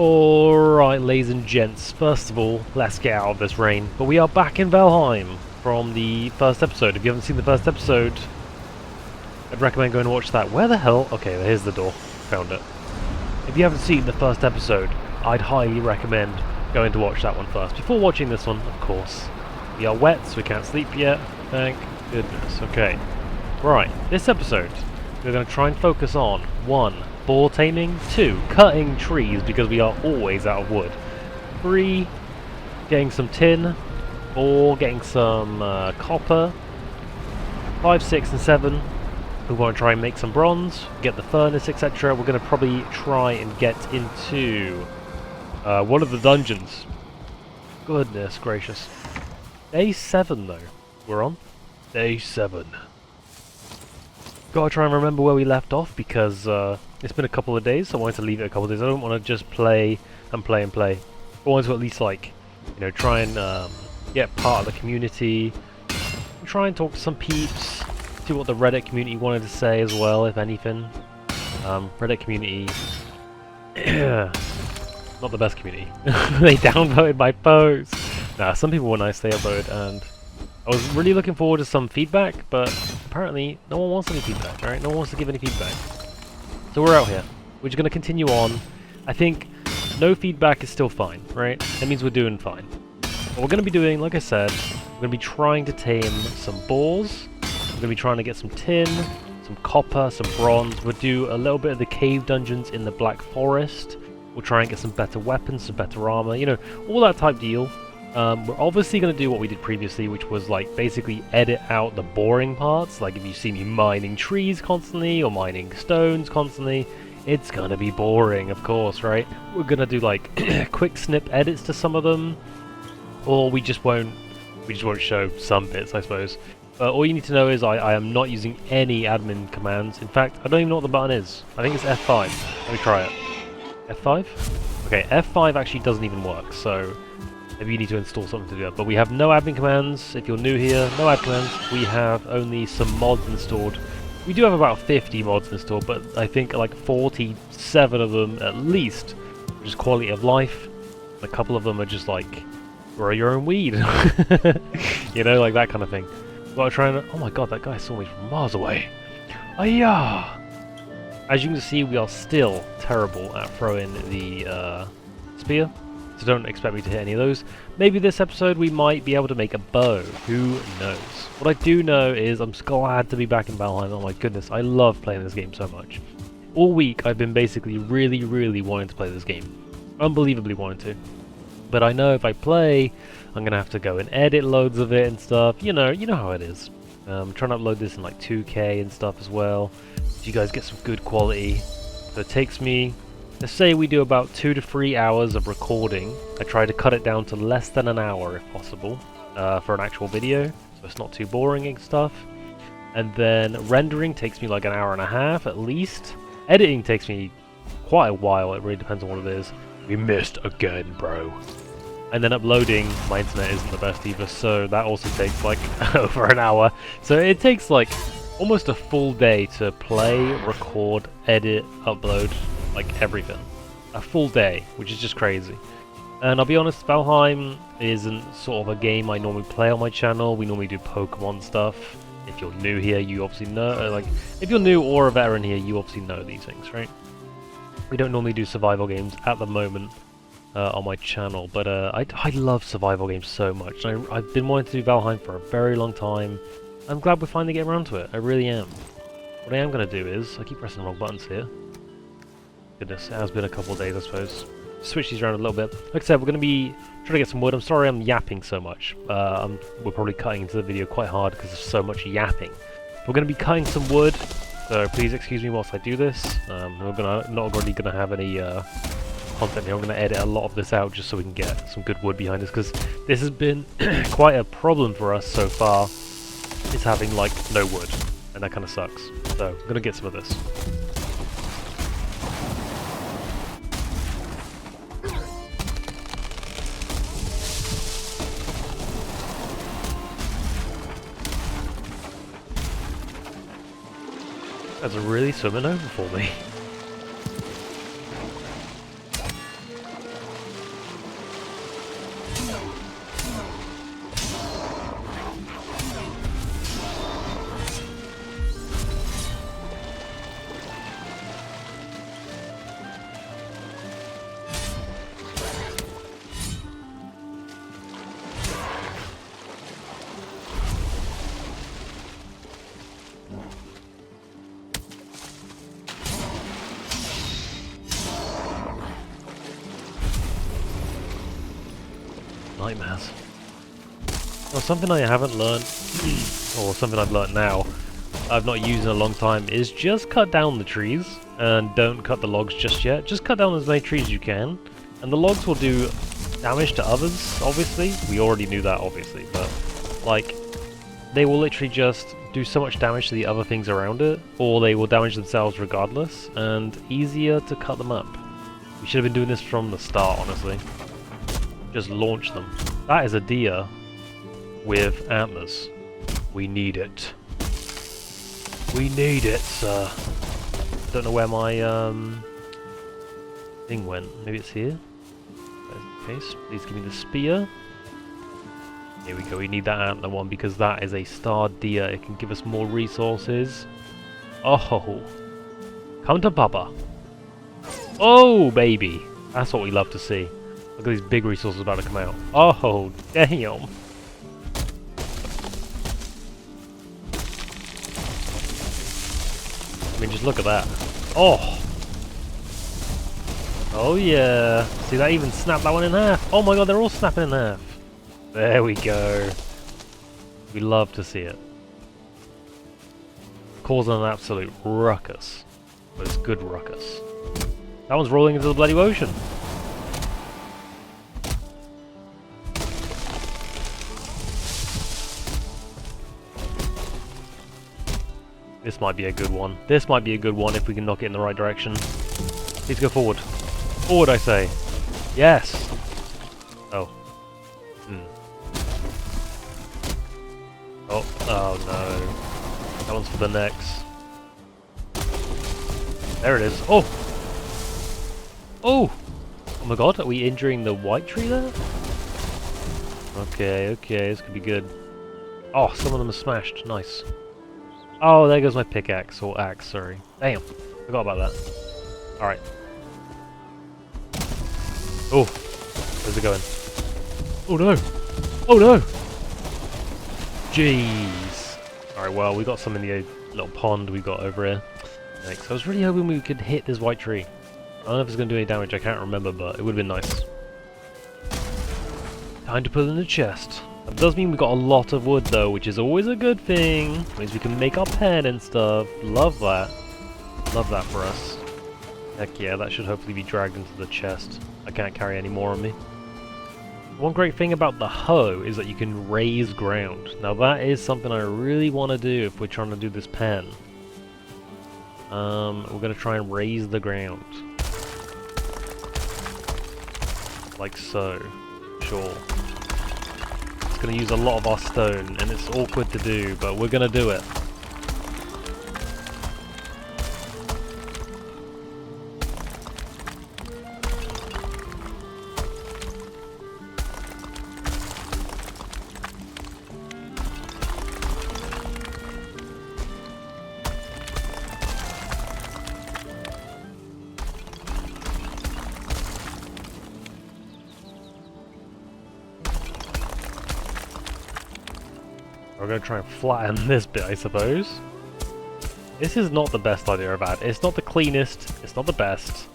Alright, ladies and gents, first of all, let's get out of this rain. But we are back in Valheim from the first episode. If you haven't seen the first episode, I'd recommend going to watch that. Where the hell? Okay, here's the door. Found it. If you haven't seen the first episode, I'd highly recommend going to watch that one first, before watching this one, of course. We are wet, so we can't sleep yet. Thank goodness. Okay. Right, this episode, we're going to try and focus on 1. Boar taming, 2. Cutting trees because we are always out of wood, 3. Getting some tin, 4. Getting some copper, 5, 6 and 7. We want to try and make some bronze, get the furnace, etc. We're going to probably try and get into one of the dungeons. Goodness gracious. Day 7 though, we're on. Day 7. Gotta try and remember where we left off because it's been a couple of days, so I wanted to leave it a couple of days. I don't want to just play and play and play. I wanted to at least, like, you know, try and get part of the community, try and talk to some peeps, see what the Reddit community wanted to say as well, if anything. Reddit community, not the best community. They downvoted my post. Nah, some people were nice, they upvoted, and I was really looking forward to some feedback, but apparently no one wants any feedback, right? No one wants to give any feedback. So we're out here. We're just going to continue on. I think no feedback is still fine, right? That means we're doing fine. What we're going to be doing, like I said, we're going to be trying to tame some boars. We're going to be trying to get some tin, some copper, some bronze. We'll do a little bit of the cave dungeons in the Black Forest. We'll try and get some better weapons, some better armor, you know, all that type deal. We're obviously going to do what we did previously, which was like basically edit out the boring parts. Like if you see me mining trees constantly or mining stones constantly, it's going to be boring, of course, right? We're going to do like quick snip edits to some of them, or we just won't show some bits, I suppose. All you need to know is I am not using any admin commands. In fact, I don't even know what the button is. I think it's F5. Let me try it. F5? Okay, F5 actually doesn't even work, so maybe you need to install something to do that. But we have no admin commands. If you're new here, no admin commands. We have only some mods installed. We do have about 50 mods installed, but I think like 47 of them at least, which is quality of life. A couple of them are just like, grow your own weed. You know, like that kind of thing. Gotta try and... Oh my god, that guy saw me from miles away. Ayah! As you can see, we are still terrible at throwing the spear. So don't expect me to hit any of those. Maybe this episode we might be able to make a bow. Who knows? What I do know is I'm glad to be back in Valheim. Oh my goodness, I love playing this game so much. All week I've been basically really wanting to play this game. Unbelievably wanting to. But I know if I play, I'm going to have to go and edit loads of it and stuff. You know how it is. I'm trying to upload this in like 2K and stuff as well. So you guys get some good quality. So it takes me... Let's say we do about 2 to 3 hours of recording. I try to cut it down to less than an hour if possible for an actual video, so it's not too boring and stuff. And then rendering takes me like an hour and a half at least. Editing takes me quite a while, it really depends on what it is. We missed again, bro. And then uploading, my internet isn't the best either, so that also takes like over an hour. So it takes like almost a full day to play, record, edit, upload. Like everything. A full day, which is just crazy. And I'll be honest, Valheim isn't sort of a game I normally play on my channel. We normally do Pokemon stuff. If you're new here, you obviously know, like, if you're new or a veteran here, you obviously know these things, right? We don't normally do survival games at the moment on my channel, but I love survival games so much. I've been wanting to do Valheim for a very long time. I'm glad we're finally getting around to it. I really am. What I am going to do is, I keep pressing the wrong buttons here. Goodness, it has been a couple of days, I suppose. Switch these around a little bit. Like I said, we're going to be trying to get some wood. I'm sorry I'm yapping so much. We're probably cutting into the video quite hard because there's so much yapping. We're going to be cutting some wood, so please excuse me whilst I do this. We're not really going to have any content here. I'm going to edit a lot of this out just so we can get some good wood behind us, because this has been quite a problem for us so far, is having like no wood, and that kind of sucks. So I'm going to get some of this. That's really swimming over for me. nightmares. Well, something I haven't learned, or something I've learned now, I've not used in a long time, is just cut down the trees, and don't cut the logs just yet. Just cut down as many trees as you can, and the logs will do damage to others, obviously. We already knew that, obviously, but, like, they will literally just do so much damage to the other things around it, or they will damage themselves regardless, and easier to cut them up. We should have been doing this from the start, honestly. Just launch them. That is a deer with antlers. We need it. We need it, sir. Don't know where my thing went. Maybe it's here? There's the case. Please give me the spear. Here we go, we need that antler one because that is a star deer. It can give us more resources. Oh, come to Papa. Oh, baby. That's what we love to see. Look at these big resources about to come out. Oh, damn. I mean, just look at that. Oh. Oh, yeah. See, that even snapped that one in half. Oh my god, they're all snapping in half. There we go. We love to see it. Causing an absolute ruckus. But it's good ruckus. That one's rolling into the bloody ocean. This might be a good one. This might be a good one if we can knock it in the right direction. Please go forward. Forward, I say. Yes. Oh. Oh no. That one's for the next. There it is. Oh! Oh! Oh my god, are we injuring the white tree there? Okay, okay, this could be good. Oh, some of them are smashed. Nice. Oh, there goes my pickaxe, or axe, sorry. Damn, forgot about that. Alright. Oh, where's it going? Oh no! Oh no! Jeez. Alright, well, we got some in the little pond we got over here. Next, I was really hoping we could hit this white tree. I don't know if it's going to do any damage, I can't remember, but it would have been nice. Time to put it in the chest. That does mean we got a lot of wood though, which is always a good thing. Means we can make our pen and stuff. Love that. Love that for us. Heck yeah, that should hopefully be dragged into the chest. I can't carry any more on me. One great thing about the hoe is that you can raise ground. Now that is something I really want to do if we're trying to do this pen. We're going to try and raise the ground. Like so. Sure. It's going to use a lot of our stone, and it's awkward to do, but we're going to do it. We're going to try and flatten this bit, I suppose. This is not the best idea I've had. It's not the cleanest, it's not the best.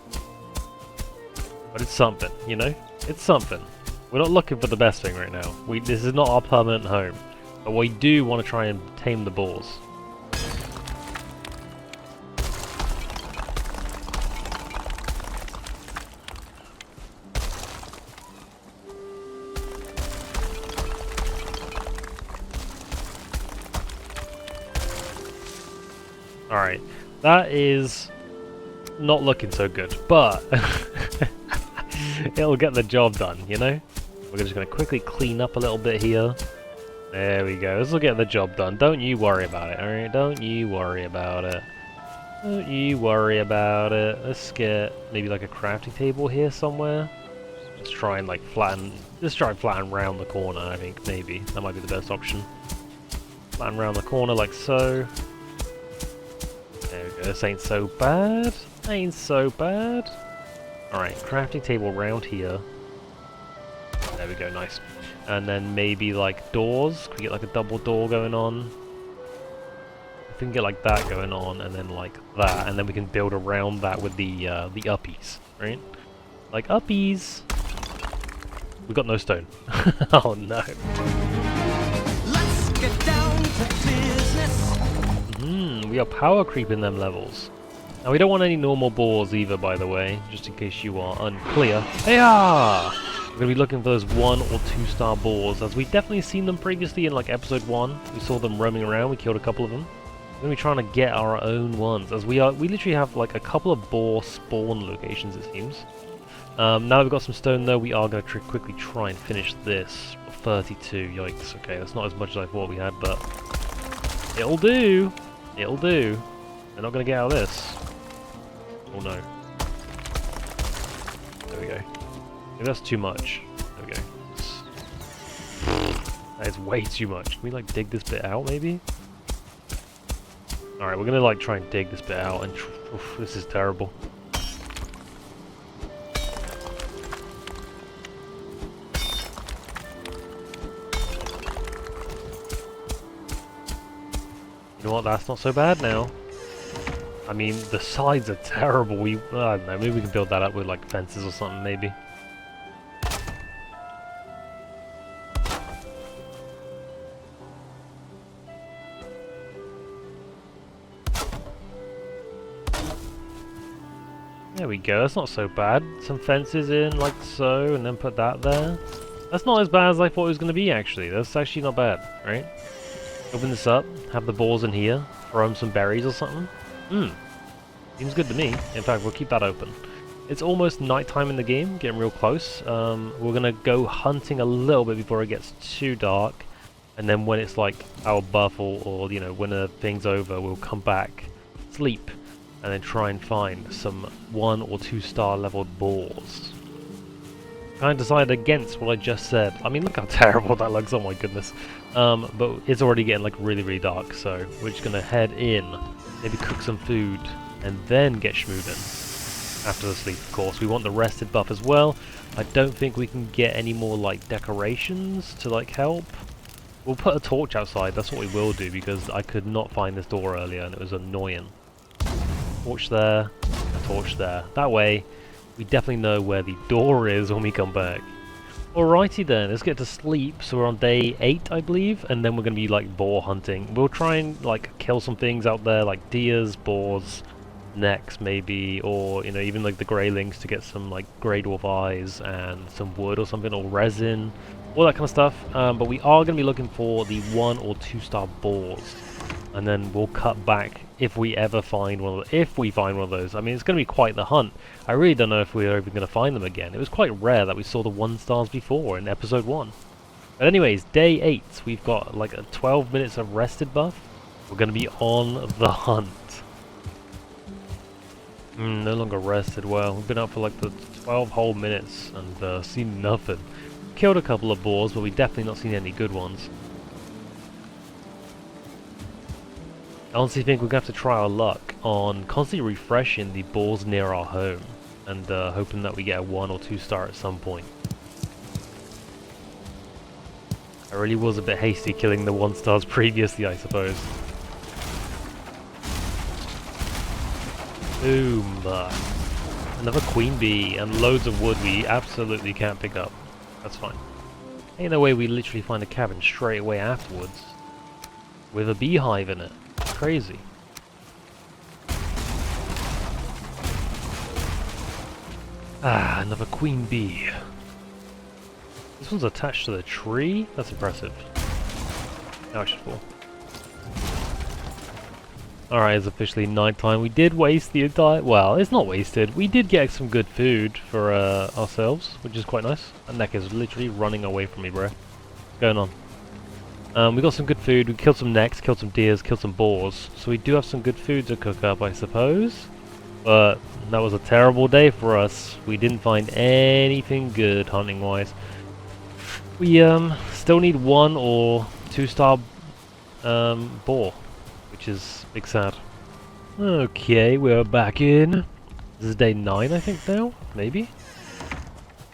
But it's something, you know? It's something. We're not looking for the best thing right now. This is not our permanent home. But we do want to try and tame the boars. Alright, that is not looking so good, but it'll get the job done, you know? We're just going to quickly clean up a little bit here. There we go, this will get the job done. Don't you worry about it, alright? Don't you worry about it. Don't you worry about it. Let's get maybe like a crafting table here somewhere. Let's try and like flatten, let's try and flatten round the corner, I think, maybe. That might be the best option. Flatten round the corner like so. There we go, this ain't so bad. Ain't so bad. Alright, crafting table round here. There we go, nice. And then maybe like doors. Can we get like a double door going on? If we can get like that going on and then like that, and then we can build around that with the uppies, right? Like uppies. We got no stone. Oh no. Let's get down to business. We are power creeping them levels. Now we don't want any normal boars either, by the way, just in case you are unclear. Hey-ya! We're going to be looking for those 1 or 2 star boars, as we've definitely seen them previously in like episode 1. We saw them roaming around, we killed a couple of them. We're going to be trying to get our own ones, as we literally have like a couple of boar spawn locations, it seems. Now that we've got some stone though, we are going to quickly try and finish this. 32, yikes, okay, that's not as much as I thought we had, but it'll do. It'll do. They're not going to get out of this. Oh no. There we go. Maybe that's too much. There we go. That is way too much. Can we like dig this bit out maybe? Alright, we're gonna like try and dig this bit out and oof, this is terrible. You know what, that's not so bad now. I mean, the sides are terrible. I don't know, maybe we can build that up with like fences or something maybe. There we go, that's not so bad. Some fences in like so, and then put that there. That's not as bad as I thought it was going to be actually. That's actually not bad, right? Open this up, have the balls in here, throw them some berries or something. Seems good to me. In fact, we'll keep that open. It's almost nighttime in the game, getting real close. We're gonna go hunting a little bit before it gets too dark, and then when it's like our buff or you know when the thing's over, we'll come back, sleep, and then try and find some 1 or 2 star leveled boars. Kind of decided against what I just said. I mean, look how terrible that looks. Oh my goodness. But it's already getting like really dark, so we're just gonna head in, maybe cook some food, and then get schmoovin'. After the sleep, of course. We want the rested buff as well. I don't think we can get any more like decorations to like help. We'll put a torch outside, that's what we will do, because I could not find this door earlier and it was annoying. Torch there, a torch there. That way, we definitely know where the door is when we come back. Alrighty then, let's get to sleep. So we're on day 8, I believe, and then we're going to be like boar hunting. We'll try and like kill some things out there, like deers, boars, necks maybe, or you know even like the greylings to get some like grey dwarf eyes and some wood or something, or resin, all that kind of stuff. But we are going to be looking for the 1 or 2 star boars, and then we'll cut back if we ever find one of if we find one of those. I mean, it's going to be quite the hunt. I really don't know if we're even going to find them again. It was quite rare that we saw the 1 stars before in episode 1. But anyways, day 8, we've got like a 12 minutes of rested buff. We're going to be on the hunt. No longer rested. Well, we've been up for like the 12 whole minutes and seen nothing. Killed a couple of boars, but we definitely not seen any good ones. I honestly think we're going to have to try our luck on constantly refreshing the boars near our home and hoping that we get a 1 or 2 star at some point. I really was a bit hasty killing the 1 stars previously, I suppose. Boom! Another queen bee and loads of wood we absolutely can't pick up. That's fine. Ain't no way we literally find a cabin straight away afterwards with a beehive in it. Crazy. Ah, another queen bee. This one's attached to the tree? That's impressive. Now I should fall. Alright, it's officially nighttime. We did waste the entire... Well, it's not wasted. We did get some good food for ourselves, which is quite nice. That neck is literally running away from me, bro. What's going on? We got some good food. We killed some necks, killed some deers, killed some boars. So we do have some good food to cook up, I suppose. But that was a terrible day for us. We didn't find anything good hunting-wise. We still need 1 or 2 star boar, which is big sad. Okay, we're back in. This is day 9, I think now, maybe.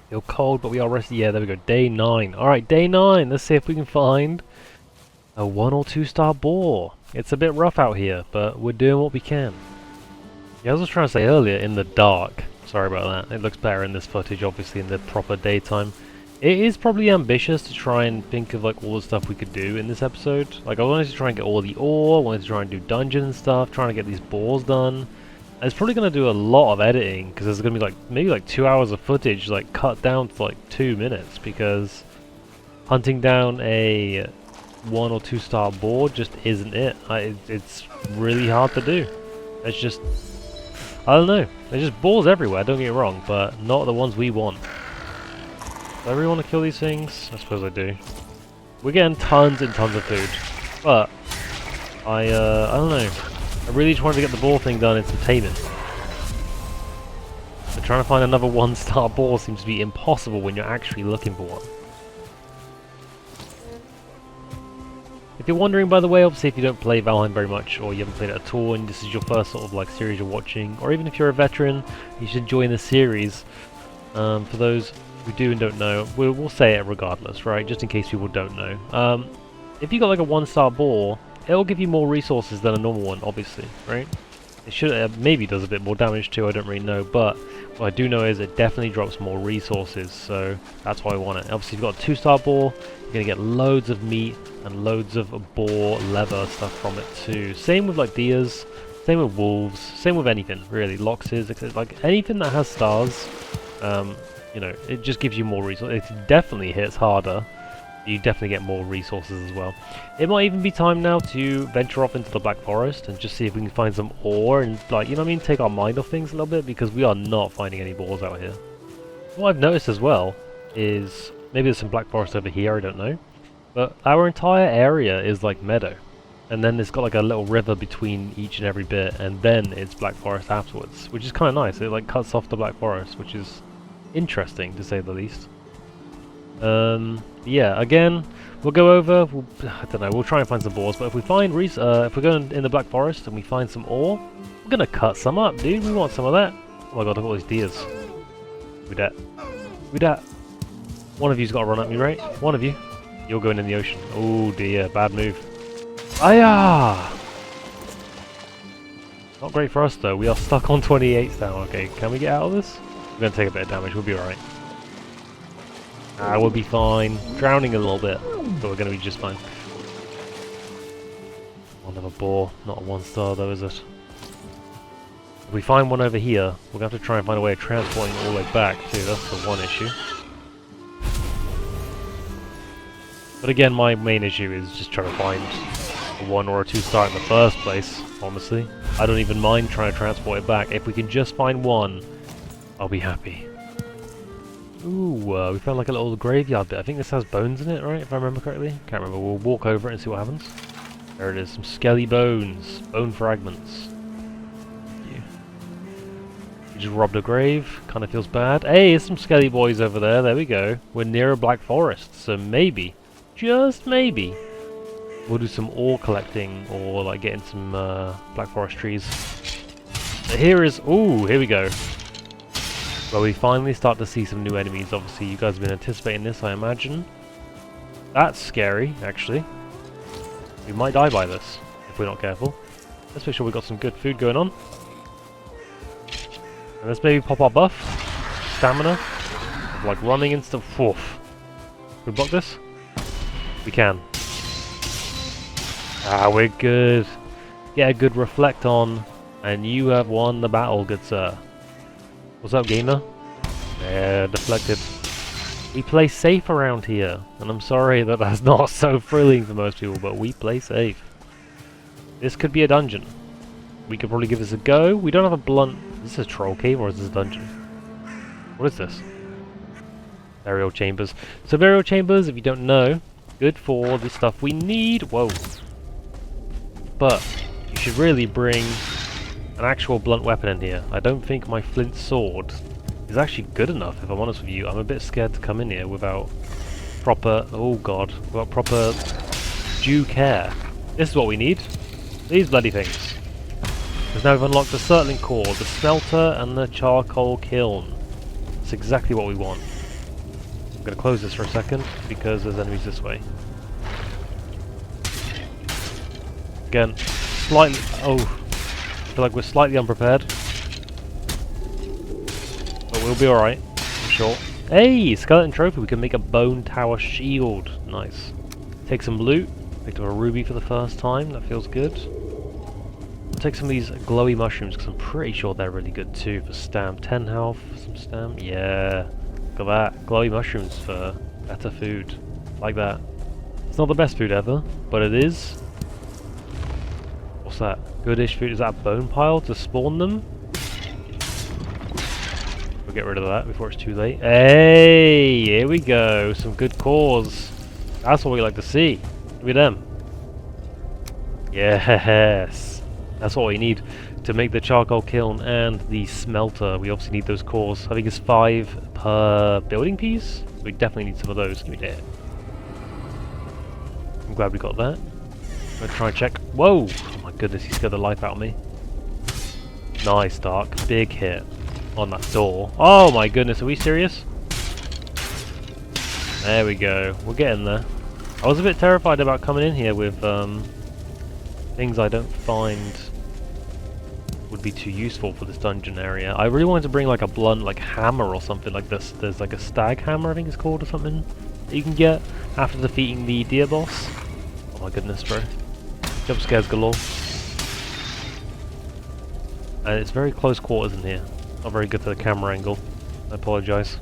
Feel cold, but we are rested. Yeah, there we go. Day 9. All right, day 9. Let's see if we can find a 1 or 2 star boar. It's a bit rough out here, but we're doing what we can. Yeah, I was trying to say earlier, in the dark. Sorry about that. It looks better in this footage, obviously, in the proper daytime. It is probably ambitious to try and think of like all the stuff we could do in this episode. Like I wanted to try and get all the ore, I wanted to try and do dungeon stuff, trying to get these boars done. And it's probably going to do a lot of editing because there's going to be like maybe like 2 hours of footage like cut down to like 2 minutes because hunting down a 1 or 2 star boar just isn't it. It's really hard to do. It's just, I don't know. There's just boars everywhere, don't get me wrong, but not the ones we want. Do I really want to kill these things? I suppose I do. We're getting tons and tons of food, but I don't know. I really just wanted to get the boar thing done in some taming. But trying to find another 1-star boar seems to be impossible when you're actually looking for one. If you're wondering, by the way, obviously if you don't play Valheim very much, or you haven't played it at all, and this is your first sort of like series you're watching, or even if you're a veteran, you should join the series. For those who do and don't know, we'll say it regardless, right? Just in case people don't know. If you got like a 1-star boar, it'll give you more resources than a normal one, obviously, right? It should maybe does a bit more damage too, I don't really know, but what I do know is it definitely drops more resources, so that's why I want it. Obviously if you've got a 2-star boar, you're going to get loads of meat and loads of boar leather stuff from it too. Same with like deers, same with wolves, same with anything really, loxes, etc. Like anything that has stars, you know, it just gives you more resources. It definitely hits harder. You definitely get more resources as well. It might even be time now to venture off into the Black Forest and just see if we can find some ore and, like, you know what I mean, take our mind off things a little bit, because we are not finding any boars out here. What I've noticed as well is, maybe there's some Black Forest over here, I don't know, but our entire area is like meadow. And then it's got like a little river between each and every bit, and then it's Black Forest afterwards, which is kind of nice. It like cuts off the Black Forest, which is interesting to say the least. Yeah, again, we'll go over, I don't know, we'll try and find some boars, but if we find, if we're going in the Black Forest and we find some ore, we're gonna cut some up, dude, we want some of that. Oh my god, look at all these deers. We dat. We dat. One of you's gotta run at me, right? One of you. You're going in the ocean. Oh dear, bad move. Ayah! Not great for us though, we are stuck on 28 now. Okay, can we get out of this? We're gonna take a bit of damage, we'll be alright. We'll be fine. Drowning a little bit, but we're gonna be just fine. Another boar, not a 1-star though, is it? If we find one over here, we're gonna have to try and find a way of transporting it all the way back too, that's the one issue. But again, my main issue is just trying to find a 1 or a 2-star in the first place, honestly. I don't even mind trying to transport it back. If we can just find one, I'll be happy. Ooh, we found like a little graveyard bit. I think this has bones in it, right? If I remember correctly. Can't remember. We'll walk over it and see what happens. There it is. Some skelly bones. Bone fragments. Yeah. We just robbed a grave. Kind of feels bad. Hey, there's some skelly boys over there. There we go. We're near a Black Forest. So maybe, just maybe, we'll do some ore collecting or like getting some Black Forest trees. But here is... Ooh, here we go. Well, we finally start to see some new enemies. Obviously, you guys have been anticipating this, I imagine. That's scary, actually. We might die by this, if we're not careful. Let's make sure we've got some good food going on. And let's maybe pop our buff. Stamina. Like running and stuff. Woof. Can we block this? We can. Ah, we're good. Get a good reflect on. And you have won the battle, good sir. What's up, gamer? Yeah, deflected. We play safe around here, and I'm sorry that that's not so thrilling for most people, but we play safe. This could be a dungeon. We could probably give this a go. We don't have a blunt... Is this a troll cave or is this a dungeon? What is this? Burial chambers. So burial chambers, if you don't know, good for the stuff we need. Whoa. But you should really bring an actual blunt weapon in here. I don't think my flint sword is actually good enough, if I'm honest with you. I'm a bit scared to come in here without proper... Oh god. Without proper due care. This is what we need. These bloody things. Because now we've unlocked the Surtling Core, the Smelter, and the Charcoal Kiln. That's exactly what we want. I'm going to close this for a second, because there's enemies this way. Again, slightly... Oh... I feel like we're slightly unprepared. But we'll be alright, I'm sure. Hey, skeleton trophy. We can make a bone tower shield. Nice. Take some loot. Picked up a ruby for the first time. That feels good. I'll take some of these glowy mushrooms because I'm pretty sure they're really good too for stamp. 10 health, some stamp. Yeah. Look at that. Glowy mushrooms for better food. Like that. It's not the best food ever, but it is. What's that? Goodish food. Is that a bone pile to spawn them? We'll get rid of that before it's too late. Hey, here we go. Some good cores. That's what we like to see. Look at them. Yes. That's what we need to make the charcoal kiln and the smelter. We obviously need those cores. I think it's 5 per building piece. We definitely need some of those. Give me that. I'm glad we got that. I'm gonna try and check. Whoa! Oh my goodness, he scared the life out of me. Nice, Dark. Big hit on that door. Oh my goodness, are we serious? There we go. We're getting there. I was a bit terrified about coming in here with things I don't find would be too useful for this dungeon area. I really wanted to bring like a blunt like hammer or something like this. There's like a stag hammer I think it's called or something that you can get after defeating the deer boss. Oh my goodness, bro. Jump scares galore. And it's very close quarters in here. Not very good for the camera angle. I apologise.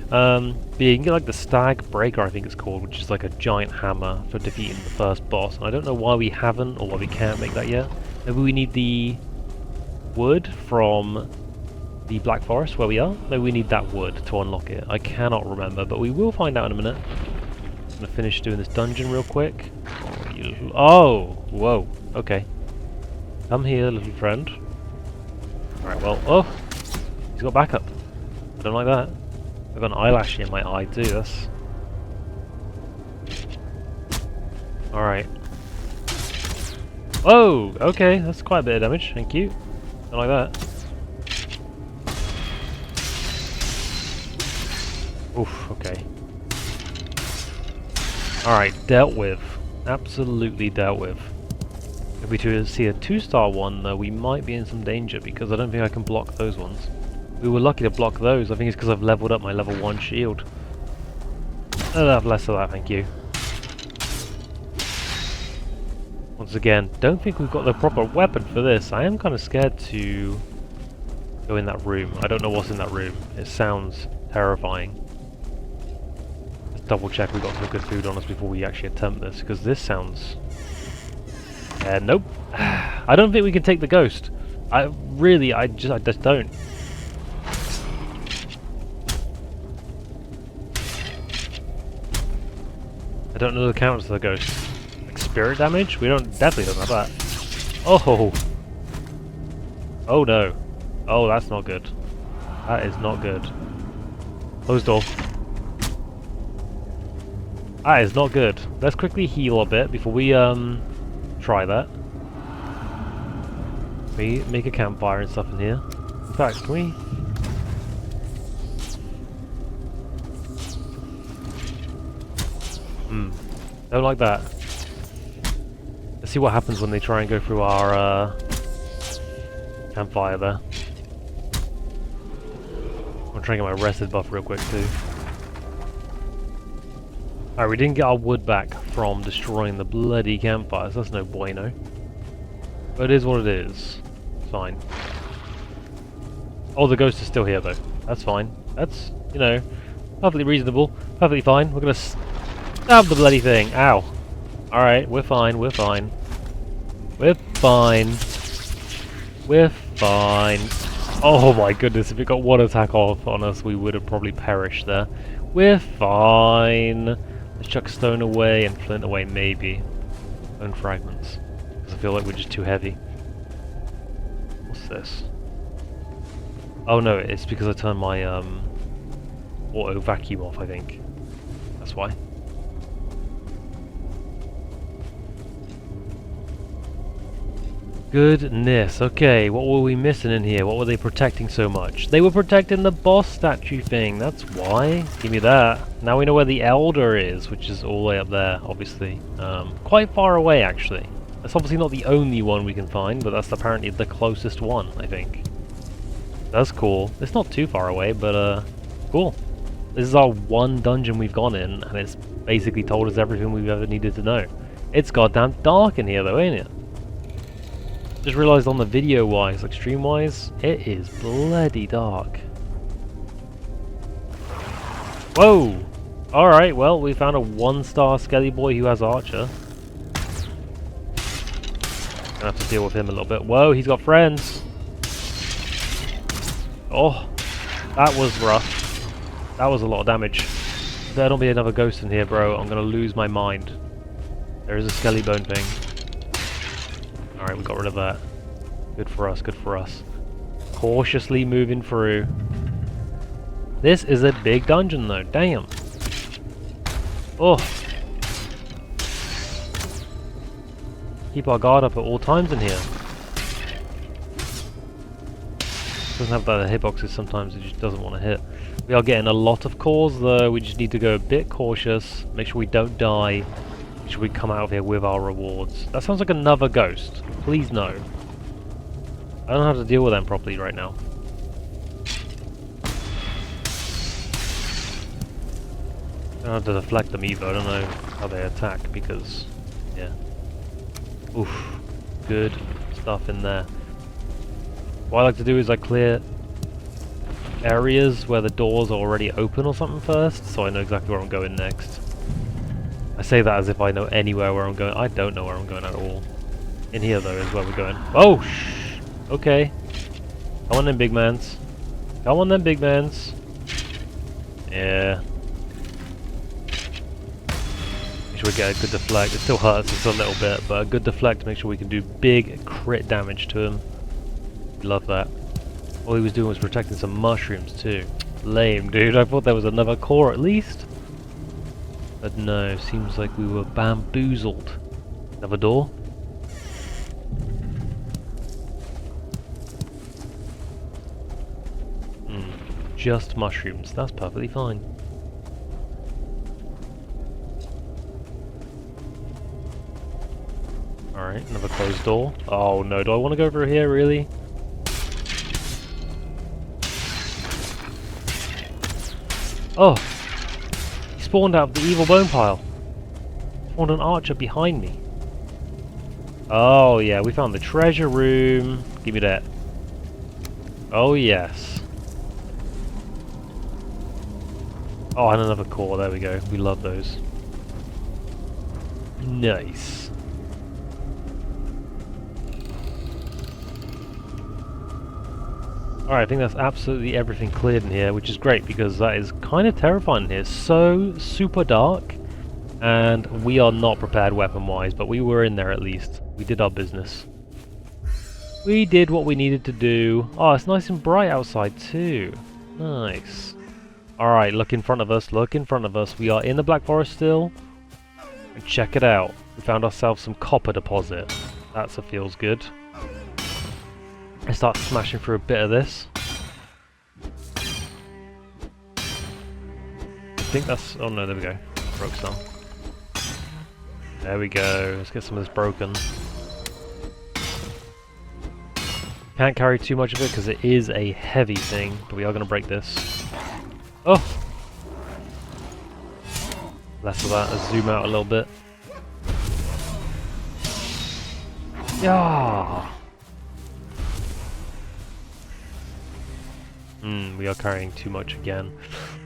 But yeah, you can get like the stag breaker I think it's called, which is like a giant hammer for defeating the first boss. And I don't know why we haven't or why we can't make that yet. Maybe we need the wood from the Black Forest where we are. Maybe we need that wood to unlock it. I cannot remember, but we will find out in a minute. I'm gonna finish doing this dungeon real quick. Oh, whoa, okay. Come here, little friend. Alright, well, oh, he's got backup. I don't like that. I've got an eyelash in my eye too, that's... Alright. Whoa, okay, that's quite a bit of damage, thank you. Don't like that. Oof, okay. Alright, dealt with. Absolutely dealt with. If we see a 2-star one though, we might be in some danger because I don't think I can block those ones. We were lucky to block those. I think it's because I've leveled up my level 1 shield. I'll have less of that, thank you. Once again, don't think we've got the proper weapon for this. I am kind of scared to go in that room. I don't know what's in that room. It sounds terrifying. Let's double check we've got some good food on us before we actually attempt this, because this sounds... nope. I don't think we can take the ghost. I just don't. I don't know the counters to the ghost. Like spirit damage? We definitely don't have that. Oh! Oh no. Oh, that's not good. That is not good. Close door. That is not good. Let's quickly heal a bit before we try that. We make a campfire and stuff in here. In fact, can we... Don't like that. Let's see what happens when they try and go through our campfire there. I'm trying to get my rested buff real quick too. Alright, we didn't get our wood back from destroying the bloody campfires. That's no bueno. But it is what it is. It's fine. Oh, the ghost is still here though. That's fine. That's, you know, perfectly reasonable. Perfectly fine. We're gonna stab the bloody thing. Ow. Alright, we're fine. We're fine. We're fine. We're fine. Oh my goodness, if it got one attack off on us, we would have probably perished there. We're fine. Let's chuck stone away and flint away, maybe. Stone fragments. Because I feel like we're just too heavy. What's this? Oh no, it's because I turned my auto vacuum off, I think. That's why. Goodness, okay, what were we missing in here? What were they protecting so much? They were protecting the boss statue thing, that's why. Give me that. Now we know where the Elder is, which is all the way up there, obviously. Quite far away, actually. That's obviously not the only one we can find, but that's apparently the closest one, I think. That's cool. It's not too far away, but, cool. This is our one dungeon we've gone in, and it's basically told us everything we've ever needed to know. It's goddamn dark in here though, ain't it? Just realised on the video wise, like stream wise, it is bloody dark. Whoa! Alright, well, we found a 1-star Skelly boy who has Archer. Gonna have to deal with him a little bit. Whoa, he's got friends! Oh, that was rough. That was a lot of damage. There don't be another ghost in here, bro. I'm gonna lose my mind. There is a Skelly bone thing. Alright, we got rid of that. Good for us, good for us. Cautiously moving through. This is a big dungeon though, damn. Oh. Keep our guard up at all times in here. Doesn't have the hitboxes sometimes, it just doesn't want to hit. We are getting a lot of cores though, we just need to go a bit cautious, make sure we don't die, make sure we come out of here with our rewards. That sounds like another ghost, please no. I don't know how to deal with them properly right now. I don't know how to deflect them either, I don't know how they attack because, yeah. Oof, good stuff in there. What I like to do is I clear areas where the doors are already open or something first, so I know exactly where I'm going next. I say that as if I know anywhere where I'm going. I don't know where I'm going at all. In here though is where we're going. Oh, shh! Okay. Come on then, big mans. Come on then, big mans. Yeah. Make sure we get a good deflect. It still hurts us a little bit, but a good deflect to make sure we can do big crit damage to him. Love that. All he was doing was protecting some mushrooms too. Lame, dude. I thought there was another core at least. But no, seems like we were bamboozled. Another door? Just mushrooms. That's perfectly fine. Alright, another closed door. Oh no, do I want to go over here, really? Oh! He spawned out of the evil bone pile. Spawned an archer behind me. Oh yeah, we found the treasure room. Give me that. Oh yes. Oh, and another core, there we go. We love those. Nice. Alright, I think that's absolutely everything cleared in here, which is great because that is kind of terrifying in here. So super dark, and we are not prepared weapon-wise, but we were in there at least. We did our business. We did what we needed to do. Oh, it's nice and bright outside too. Nice. Alright, look in front of us, look in front of us. We are in the Black Forest still. And check it out. We found ourselves some copper deposit. That's a feels good. Let's start smashing through a bit of this. I think that's... oh no, there we go. Broke some. There we go. Let's get some of this broken. Can't carry too much of it because it is a heavy thing, but we are going to break this. Oh! Less of that. Let's zoom out a little bit. Yeah. We are carrying too much again.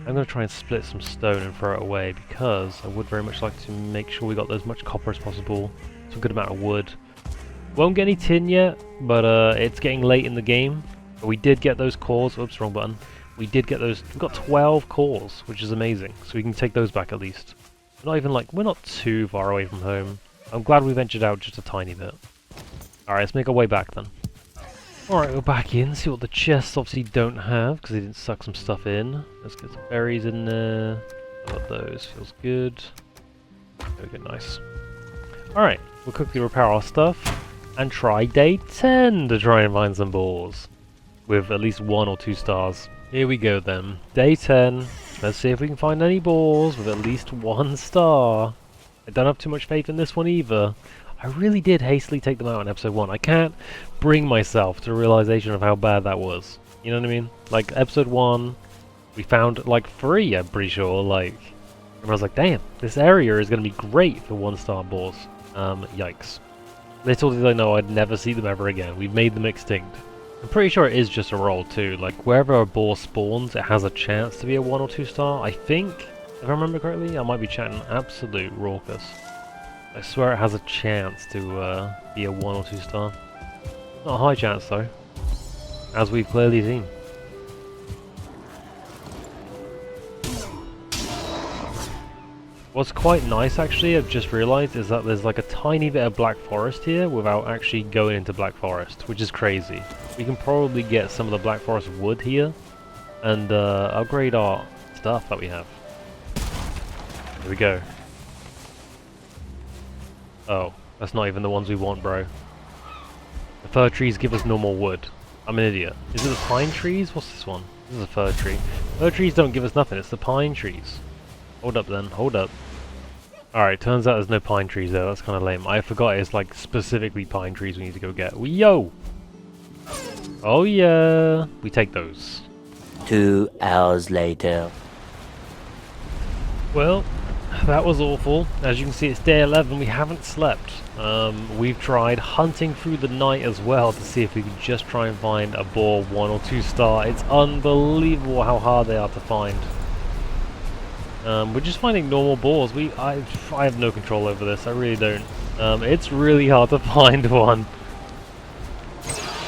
I'm going to try and split some stone and throw it away because I would very much like to make sure we got as much copper as possible. Some good amount of wood. Won't get any tin yet, but it's getting late in the game. But we did get those cores. Oops, wrong button. We did get those. We've got 12 cores, which is amazing. So we can take those back at least. We're not even like, we're not too far away from home. I'm glad we ventured out just a tiny bit. Alright, let's make our way back then. Alright, we're back in, see what the chests obviously don't have, because they didn't suck some stuff in. Let's get some berries in there. I love those, feels good. Okay, nice. Alright, we'll quickly repair our stuff, and try day 10 to try and find some boars. With at least 1 or 2 stars. Here we go then. Day 10. Let's see if we can find any boars with at least 1 star. I don't have too much faith in this one either. I really did hastily take them out in episode 1. I can't bring myself to a realization of how bad that was. You know what I mean? Like, episode 1, We found like 3, I'm pretty sure, like, and I was like, damn, this area is going to be great for 1-star boars. Yikes. Little did I know I'd never see them ever again. We've made them extinct. I'm pretty sure it is just a roll too, like wherever a boar spawns, it has a chance to be a 1 or 2 star, I think, if I remember correctly. I might be chatting absolute raucous. I swear it has a chance to be a 1 or 2 star. Not a high chance though, as we've clearly seen. What's quite nice actually, I've just realised, is that there's like a tiny bit of Black Forest here without actually going into Black Forest, which is crazy. We can probably get some of the Black Forest wood here and upgrade our stuff that we have. Here we go. Oh, that's not even the ones we want, bro. The fir trees give us normal wood. I'm an idiot. Is it the pine trees? What's this one? This is a fir tree. Fir trees don't give us nothing, it's the pine trees. Hold up then, hold up. Alright, turns out there's no pine trees there, that's kind of lame. I forgot it's like specifically pine trees we need to go get. Yo! Oh yeah! We take those. 2 hours later. Well, that was awful. As you can see, it's day 11, we haven't slept. We've tried hunting through the night as well to see if we can just try and find a boar 1 or 2 star. It's unbelievable how hard they are to find. We're just finding normal boars. I have no control over this, I really don't. It's really hard to find one.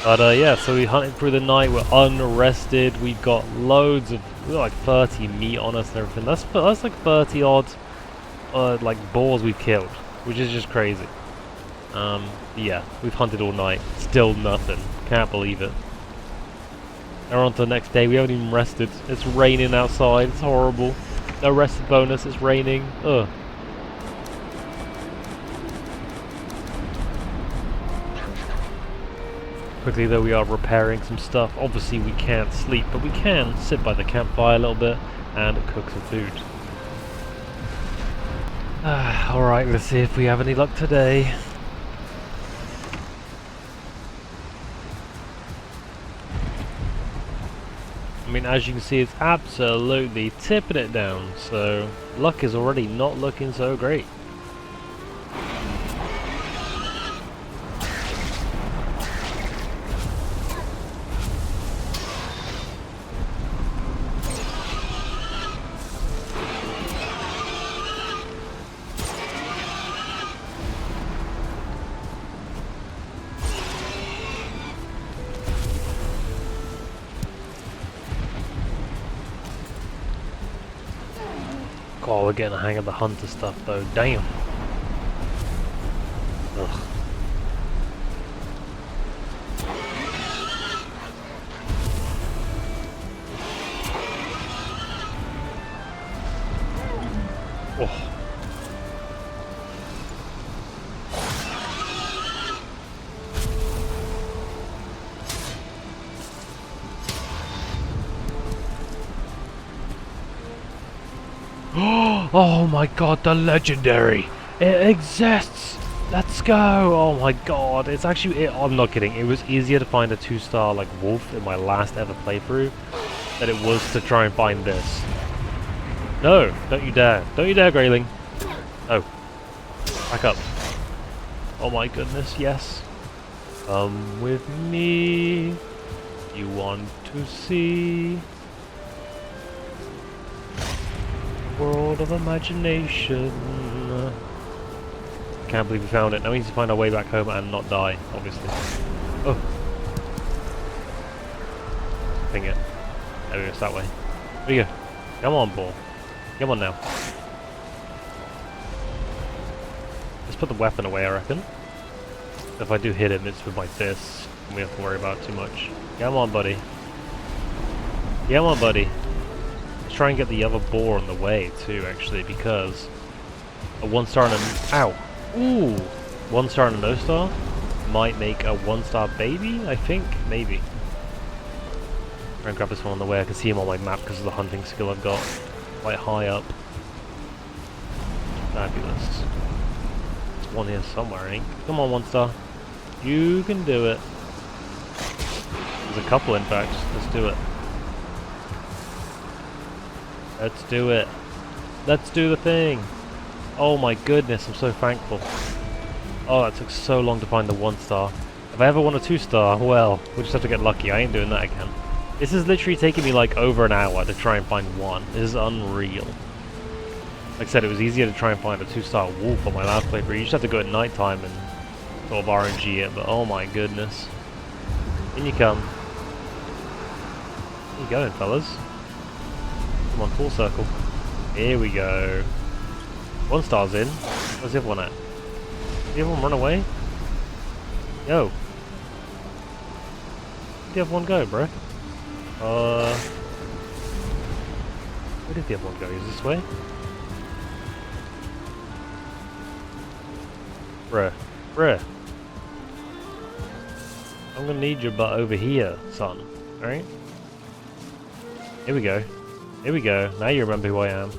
But yeah, so we hunted through the night, we're unrested, we've got loads of, we've got like 30 meat on us and everything. That's like 30 odd like boars we've killed, which is just crazy. Yeah, we've hunted all night, still nothing. Can't believe it. Now we're on to the next day, we haven't even rested. It's raining outside, it's horrible. No rested bonus, it's raining. Ugh. Quickly though, we are repairing some stuff. Obviously we can't sleep, but we can sit by the campfire a little bit and cook some food. Alright, let's see if we have any luck today. I mean, as you can see, it's absolutely tipping it down, so luck is already not looking so great. Oh, we're getting the hang of the hunter stuff though, damn. Ugh. Oh. Oh my god, the legendary! It exists! Let's go! Oh my god, it's actually, I'm not kidding, it was easier to find a 2-star like wolf in my last ever playthrough than it was to try and find this. No, don't you dare. Don't you dare, Grayling. Oh. Back up. Oh my goodness, yes. Come with me. You want to see world of imagination. Can't believe we found it. Now we need to find our way back home and not die, obviously. Oh. Ping it. There we go, it's that way. There you go. Come on, ball. Come on now. Just put the weapon away, I reckon. If I do hit him, it's with my fists, and we have to worry about it too much. Come on, buddy. Come on, buddy. Let's try and get the other boar on the way, too, actually, because a 1-star and a... Ow! Ooh! 1-star and a no-star might make a 1-star baby, I think? Maybe. Try and grab this one on the way. I can see him on my map because of the hunting skill I've got. Quite high up. Fabulous. There's one here somewhere, I think. Come on, 1-star. You can do it. There's a couple, in fact. Let's do it. Let's do it. Let's do the thing. Oh my goodness, I'm so thankful. Oh, that took so long to find the 1 star. If I ever want a 2 star, well, we'll just have to get lucky. I ain't doing that again. This is literally taking me like over an hour to try and find 1. This is unreal. Like I said, it was easier to try and find a 2-star wolf on my last playthrough. You just have to go at night time and sort of RNG it, but oh my goodness. In you come. Where you going, fellas? Come on, full circle. Here we go. 1 star's in. Where's the other one at? Did the other one run away? Yo. Where'd the other one go, bro? Where did the other one go? Is this way? Bruh. I'm gonna need your butt over here, son. Alright? Here we go. Here we go. Now you remember who I am.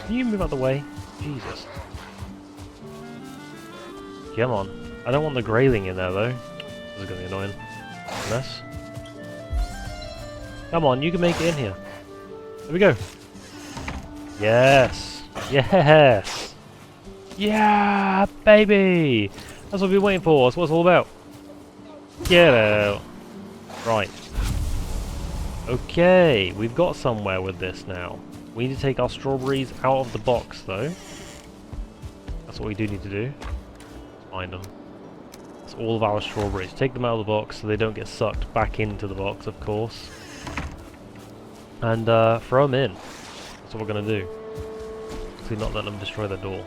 Can you move out the way? Jesus. Come on. I don't want the grayling in there though. This is gonna be annoying. Mess. Come on, you can make it in here. There we go. Yes. Yes. Yeah, baby. That's what we've been waiting for. That's what it's all about. Get out. Right. Okay, we've got somewhere with this now. We need to take our strawberries out of the box though. That's what we do need to do. Find them. That's all of our strawberries. Take them out of the box so they don't get sucked back into the box, of course. And throw them in. That's what we're going to do. Hopefully not let them destroy the door.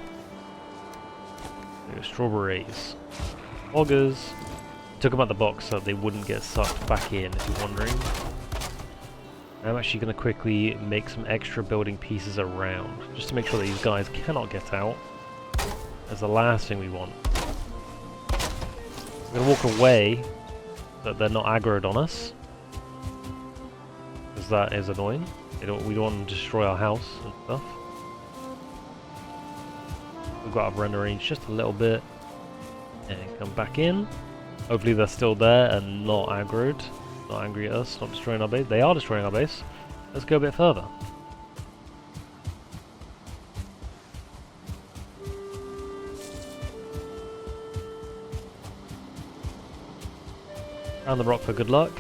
Strawberries. Augers. Took them out the box so they wouldn't get sucked back in, if you're wondering. I'm actually going to quickly make some extra building pieces around, just to make sure that these guys cannot get out. That's the last thing we want. We're going to walk away, so that they're not aggroed on us. Because that is annoying. We don't want them to destroy our house and stuff. We've got our render range just a little bit. And come back in. Hopefully they're still there and not aggroed. Not angry at us, not destroying our base. They are destroying our base. Let's go a bit further. Around the rock for good luck.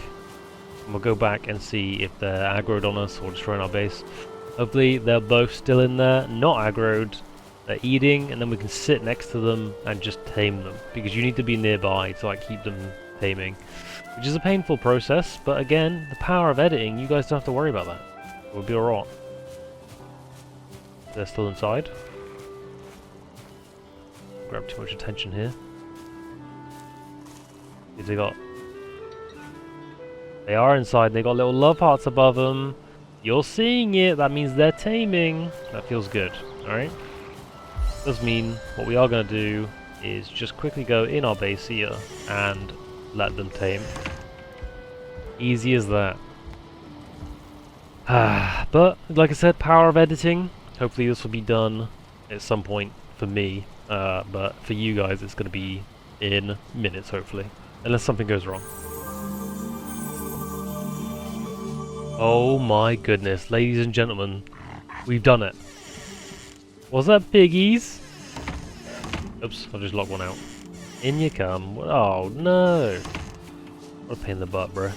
And we'll go back and see if they're aggroed on us or destroying our base. Hopefully they're both still in there, not aggroed. They're eating, and then we can sit next to them and just tame them. Because you need to be nearby to like keep them taming. Which is a painful process, but again, the power of editing, you guys don't have to worry about that. We'll be alright. They're still inside. Grab too much attention here. They got... They are inside, they got little love hearts above them. You're seeing it, that means they're taming. That feels good, alright? Does mean what we are going to do is just quickly go in our base here and let them tame. Easy as that. But, like I said, power of editing. Hopefully this will be done at some point for me. But for you guys, it's going to be in minutes, hopefully. Unless something goes wrong. Oh my goodness, ladies and gentlemen. We've done it. Was that piggies? Oops, I just locked one out. In you come. Oh no. What a pain in the butt, bro.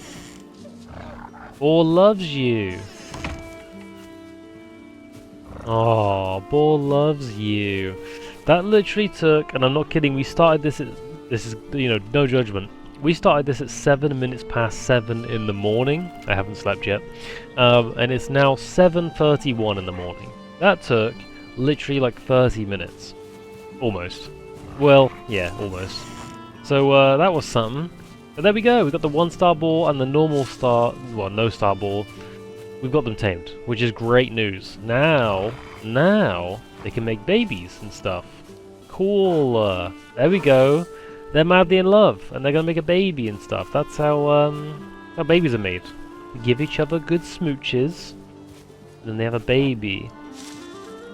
Boar loves you. Oh, Boar loves you. That literally took, and I'm not kidding, we started this at, this is, you know, no judgment. We started this at 7 minutes past 7 in the morning. I haven't slept yet. And it's now 7:31 in the morning. That took literally like 30 minutes. Almost. Well, yeah, almost. So that was something. But there we go, we've got the 1-star boar and the normal star, well, no star boar. We've got them tamed, which is great news. Now they can make babies and stuff. Cool. There we go. They're madly in love, and they're gonna make a baby and stuff. That's how babies are made. They give each other good smooches, and then they have a baby.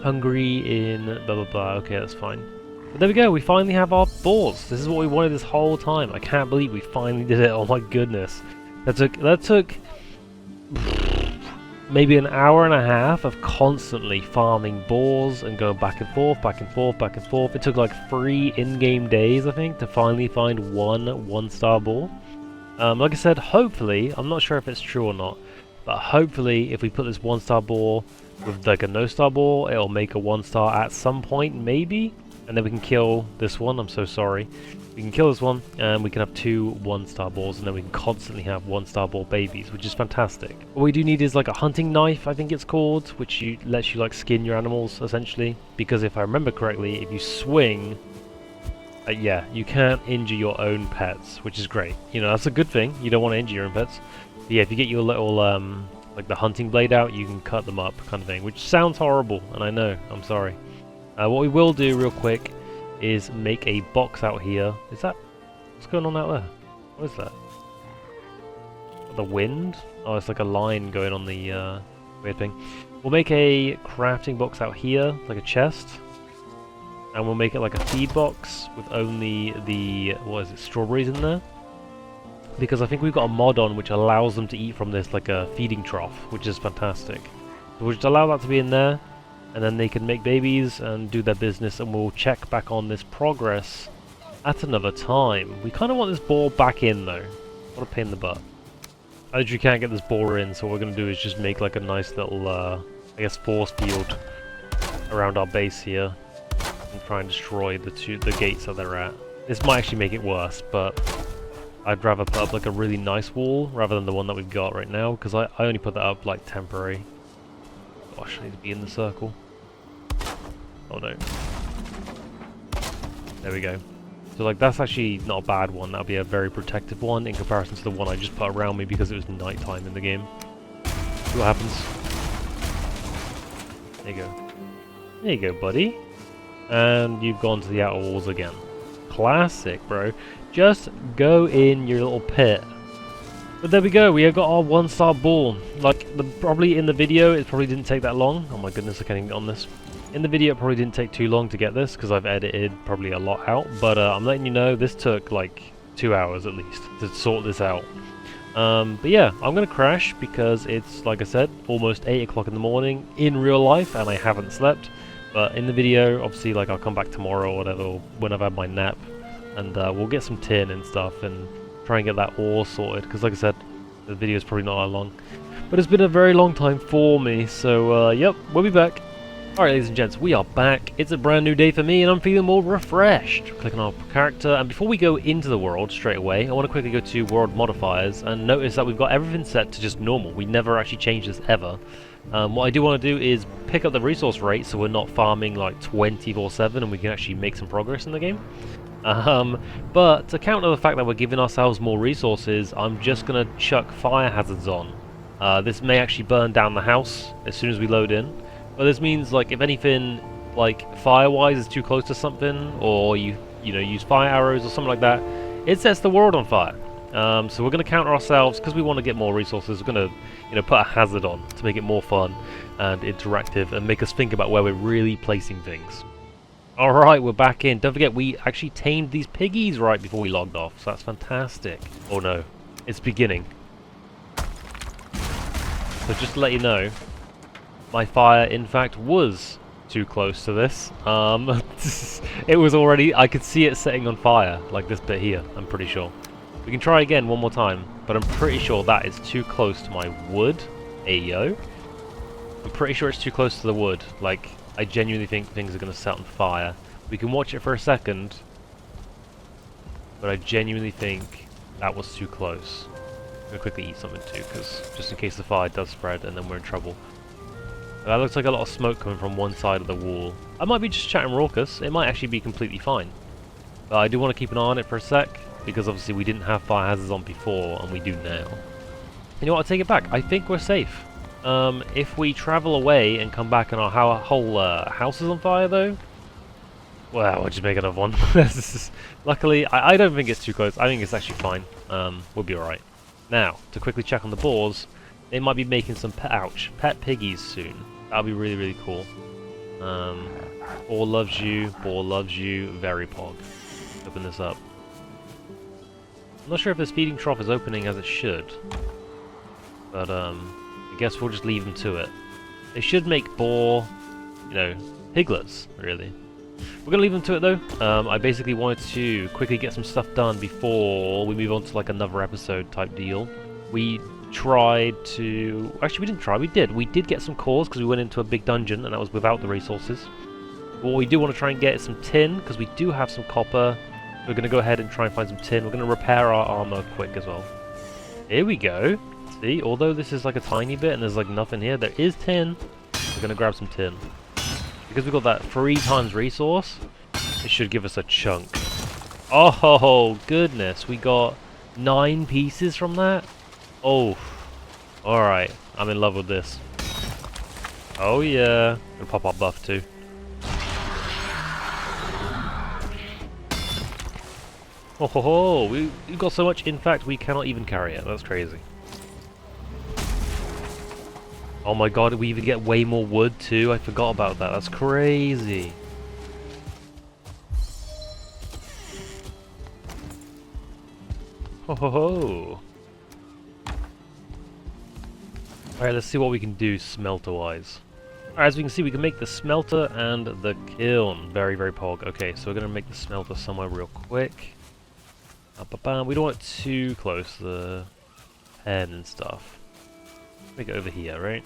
Hungry in blah blah blah. Okay, that's fine. But there we go, we finally have our boars. This is what we wanted this whole time. I can't believe we finally did it. Oh my goodness. That took maybe an hour and a half of constantly farming boars and going back and forth, back and forth, back and forth. It took like 3 in-game days, I think, to finally find one-star boar. Like I said, hopefully, I'm not sure if it's true or not, but hopefully if we put this 1-star boar with like a no-star boar, it'll make a 1-star at some point, maybe? And then we can kill this one, I'm so sorry. We can kill this one, and we can have 2 1-star boars, and then we can constantly have 1-star boar babies, which is fantastic. What we do need is like a hunting knife, I think it's called, which lets you like skin your animals, essentially. Because if I remember correctly, if you swing, yeah, you can't injure your own pets, which is great. You know, that's a good thing. You don't want to injure your own pets. But yeah, if you get your little, like the hunting blade out, you can cut them up, kind of thing, which sounds horrible, and I know, I'm sorry. What we will do real quick is make a box out here. Is that... what's going on out there? What is that? The wind? Oh, it's like a line going on the weird thing. We'll make a crafting box out here, like a chest. And we'll make it like a feed box with only the... what is it? Strawberries in there? Because I think we've got a mod on which allows them to eat from this like a feeding trough, which is fantastic. So we'll just allow that to be in there. And then they can make babies and do their business, and we'll check back on this progress at another time. We kind of want this boar back in though. What a pain in the butt. I literally can't get this boar in, so what we're going to do is just make like a nice little, I guess, force field around our base here. And try and destroy the gates that they're at. This might actually make it worse, but I'd rather put up like a really nice wall rather than the one that we've got right now, because I only put that up like temporary. Gosh, I need to be in the circle. Oh no. There we go. So like that's actually not a bad one. That'll be a very protective one in comparison to the one I just put around me because it was nighttime in the game. See what happens. There you go. There you go, buddy. And you've gone to the outer walls again. Classic, bro. Just go in your little pit. But there we go, we have got our 1-star boar. Like, probably in the video, it probably didn't take that long. Oh my goodness, I can't even get on this. In the video, it probably didn't take too long to get this, because I've edited probably a lot out. But I'm letting you know, this took like 2 hours at least to sort this out. But yeah, I'm going to crash, because it's, like I said, almost 8 o'clock in the morning in real life, and I haven't slept. But in the video, obviously, like, I'll come back tomorrow or whatever, or when I've had my nap. And we'll get some tin and stuff, and try and get that all sorted, because like I said, the video is probably not that long, but it's been a very long time for me. So yep, we'll be back. Alright, ladies and gents, we are back. It's a brand new day for me, and I'm feeling more refreshed. Click on our character, and before we go into the world straight away, I want to quickly go to world modifiers and notice that we've got everything set to just normal. We never actually changed this ever. What I do want to do is pick up the resource rate so we're not farming like 24/7 and we can actually make some progress in the game. But to counter the fact that we're giving ourselves more resources, I'm just going to chuck fire hazards on. This may actually burn down the house as soon as we load in, but this means like if anything like fire-wise is too close to something, or you know use fire arrows or something like that, it sets the world on fire. So we're going to counter ourselves because we want to get more resources. We're going to put a hazard on to make it more fun and interactive and make us think about where we're really placing things. Alright, we're back in. Don't forget, we actually tamed these piggies right before we logged off, so that's fantastic. Oh no, it's beginning. So just to let you know, my fire, in fact, was too close to this. It was already, I could see it setting on fire, like this bit here, I'm pretty sure. We can try again one more time, but I'm pretty sure that is too close to my wood. Ayo. I'm pretty sure it's too close to the wood, like... I genuinely think things are going to set on fire. We can watch it for a second, but I genuinely think that was too close. I'm going to quickly eat something too, because just in case the fire does spread and then we're in trouble. That looks like a lot of smoke coming from one side of the wall. I might be just chatting raucous. It might actually be completely fine. But I do want to keep an eye on it for a sec, because obviously we didn't have fire hazards on before, and we do now. You know what, I'll take it back. I think we're safe. If we travel away and come back and our whole house is on fire though, well, we'll just make another one. Luckily, I don't think it's too close. I think it's actually fine. We'll be alright. Now, to quickly check on the boars, they might be making some pet piggies soon. That'll be really, really cool. Boar loves you, very pog. Open this up. I'm not sure if this feeding trough is opening as it should, but guess we'll just leave them to it. They should make boar, you know, piglets, really. We're gonna leave them to it though. I basically wanted to quickly get some stuff done before we move on to like another episode type deal. We tried to... Actually, we didn't try. We did get some cores because we went into a big dungeon and that was without the resources. What we do want to try and get is some tin because we do have some copper. We're going to go ahead and try and find some tin. We're going to repair our armor quick as well. Here we go. See, although this is like a tiny bit and there's like nothing here, there is tin. We're going to grab some tin. Because we've got that 3 times resource, it should give us a chunk. Oh, goodness. We got 9 pieces from that? Oh. Alright. I'm in love with this. Oh, yeah. Gonna pop our buff too. Oh, ho, ho. We've got so much, in fact, we cannot even carry it. That's crazy. Oh my god, we even get way more wood too. I forgot about that. That's crazy. Ho ho ho. Alright, let's see what we can do smelter-wise. Alright, as we can see, we can make the smelter and the kiln. Very, very pog. Okay, so we're going to make the smelter somewhere real quick. We don't want it too close to the pen and stuff. Make it over here, right?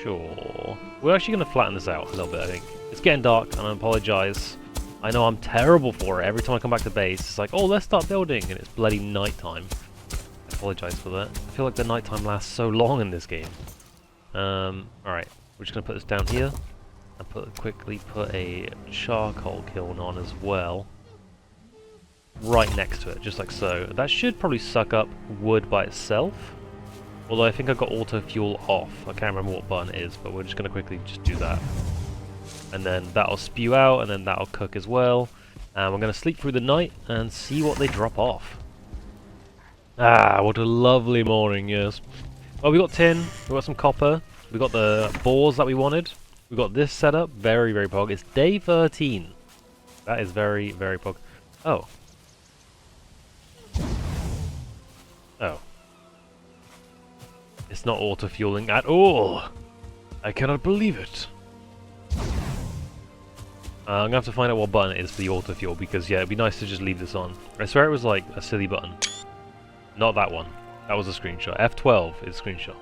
Sure. We're actually going to flatten this out a little bit, I think. It's getting dark, and I apologize. I know I'm terrible for it. Every time I come back to base, it's like, oh, let's start building, and it's bloody nighttime. I apologize for that. I feel like the nighttime lasts so long in this game. Alright. We're just going to put this down here, and quickly put a charcoal kiln on as well. Right next to it, just like so. That should probably suck up wood by itself. Although I think I got auto fuel off. I can't remember what button it is, but we're just going to quickly just do that. And then that'll spew out, and then that'll cook as well. And we're going to sleep through the night and see what they drop off. Ah, what a lovely morning, yes. Well, we got tin, we got some copper, we got the boars that we wanted. We got this set up, very, very pog. It's day 13. That is very, very pog. Oh. Oh. It's not auto-fueling at all! I cannot believe it! I'm gonna have to find out what button it is for the auto-fuel, because yeah, it'd be nice to just leave this on. I swear it was like a silly button. Not that one. That was a screenshot. F12 is a screenshot.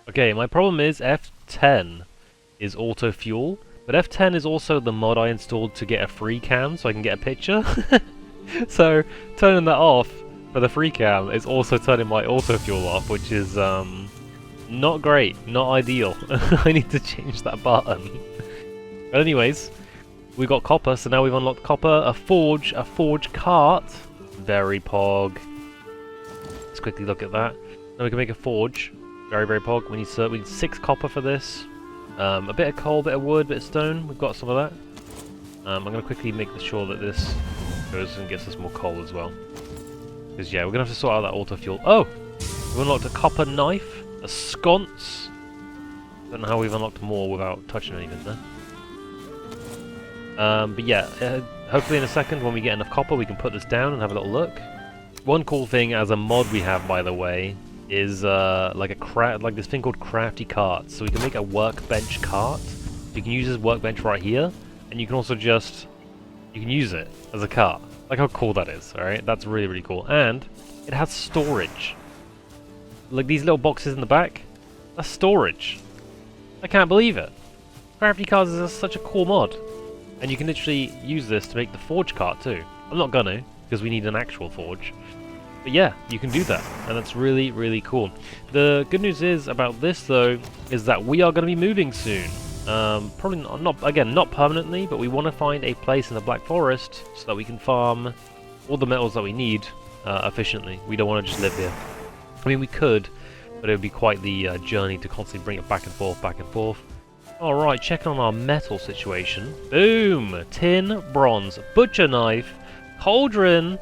Okay, my problem is F10 is auto-fuel, but F10 is also the mod I installed to get a free cam, so I can get a picture. So, turning that off for the free cam is also turning my auto-fuel off, which is, not great, not ideal. I need to change that button. But anyways, we got copper, so now we've unlocked copper, a forge cart. Very pog. Let's quickly look at that. Now we can make a forge. Very, very pog. We need 6 copper for this. A bit of coal, bit of wood, bit of stone. We've got some of that. I'm going to quickly make sure that this goes and gets us more coal as well. Because yeah, we're going to have to sort out that auto-fuel. Oh! We've unlocked a copper knife. A sconce. Don't know how we've unlocked more without touching anything there. But yeah, hopefully in a second when we get enough copper we can put this down and have a little look. One cool thing as a mod we have, by the way, is like this thing called crafty carts. So we can make a workbench cart. You can use this workbench right here, and you can also you can use it as a cart. Like how cool that is, alright? That's really, really cool. And it has storage. Like these little boxes in the back, that's storage. I can't believe it. Crafty carts is such a cool mod. And you can literally use this to make the forge cart too. I'm not gonna, because we need an actual forge. But yeah, you can do that, and that's really, really cool. The good news is about this though, is that we are going to be moving soon. Probably not permanently, but we want to find a place in the Black Forest so that we can farm all the metals that we need efficiently. We don't want to just live here. I mean, we could, but it would be quite the journey to constantly bring it back and forth, back and forth. Alright, checking on our metal situation. Boom! Tin, bronze, butcher knife, cauldron.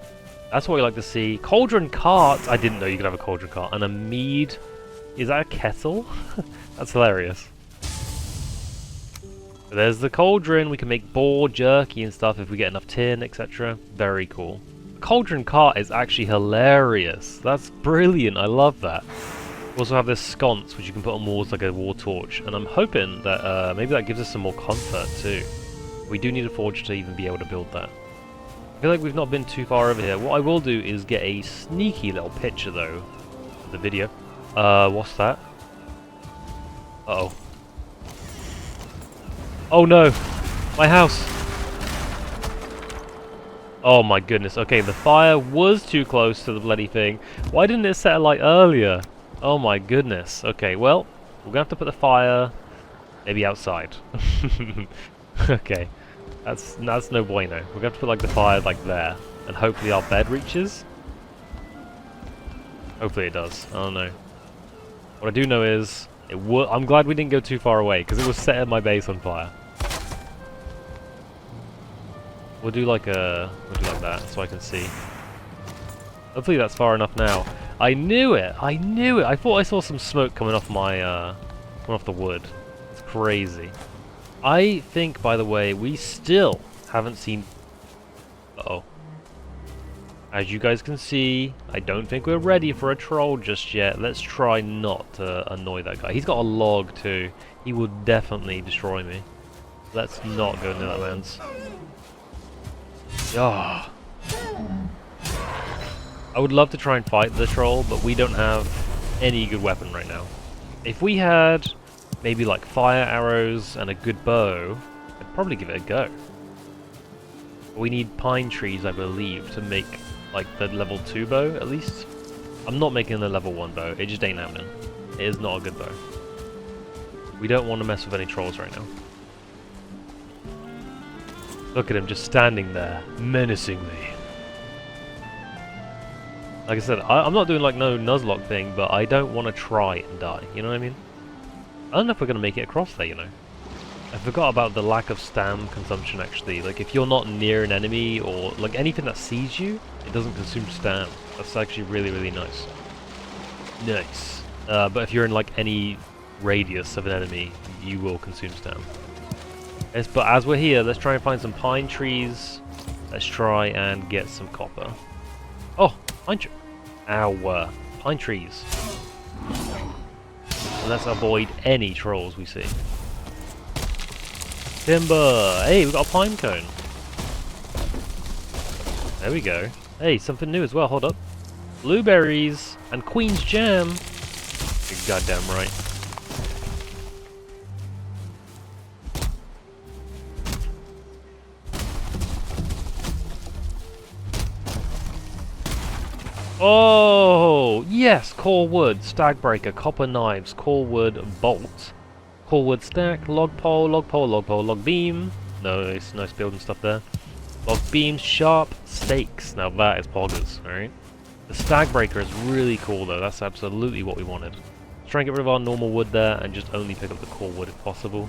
That's what we like to see. Cauldron cart. I didn't know you could have a cauldron cart. And a mead. Is that a kettle? That's hilarious. But there's the cauldron. We can make boar jerky and stuff if we get enough tin, etc. Very cool. cauldron cart is actually hilarious. That's brilliant. I love that. We also have this sconce, which you can put on walls like a war torch, and I'm hoping that maybe that gives us some more comfort too. We do need a forge to even be able to build that. I feel like we've not been too far over here. What I will do is get a sneaky little picture though of the video. What's that? Uh-oh. Oh no! My house! Oh my goodness. Okay, the fire was too close to the bloody thing. Why didn't it set alight earlier? Oh my goodness. Okay, well, we're gonna have to put the fire maybe outside. Okay. That's no bueno. We're gonna have to put like the fire like there. And hopefully our bed reaches. Hopefully it does. I don't know. What I do know is I'm glad we didn't go too far away, because it was setting my base on fire. We'll do like that so I can see. Hopefully that's far enough now. I knew it! I knew it! I thought I saw some smoke coming off my coming off the wood. It's crazy. I think, by the way, we still haven't seen... Uh-oh. As you guys can see, I don't think we're ready for a troll just yet. Let's try not to annoy that guy. He's got a log too. He will definitely destroy me. Let's not go near that man's. Ah. I would love to try and fight the troll, but we don't have any good weapon right now. If we had maybe like fire arrows and a good bow, I'd probably give it a go. We need pine trees, I believe, to make like the level 2 bow at least. I'm not making the level 1 bow, it just ain't happening. It is not a good bow. We don't want to mess with any trolls right now. Look at him just standing there, menacingly. Like I said, I'm not doing like no Nuzlocke thing, but I don't want to try and die, you know what I mean? I don't know if we're going to make it across there, you know. I forgot about the lack of stam consumption actually. Like if you're not near an enemy or like anything that sees you, it doesn't consume stam. That's actually really, really nice. Nice. But if you're in like any radius of an enemy, you will consume stam. Yes, but as we're here, let's try and find some pine trees. Let's try and get some copper. Oh, pine tree. Ow, pine trees. And let's avoid any trolls we see. Timber! Hey, we've got a pine cone. There we go. Hey, something new as well, hold up. Blueberries and Queen's Jam. You're goddamn right. Oh, yes, core wood, stag breaker, copper knives, core wood, bolt, core wood stack, log pole, log pole, log pole, log beam. Nice, nice building stuff there. Log beams, sharp stakes. Now that is poggers, alright? The stag breaker is really cool though, that's absolutely what we wanted. Let's try and get rid of our normal wood there and just only pick up the core wood if possible.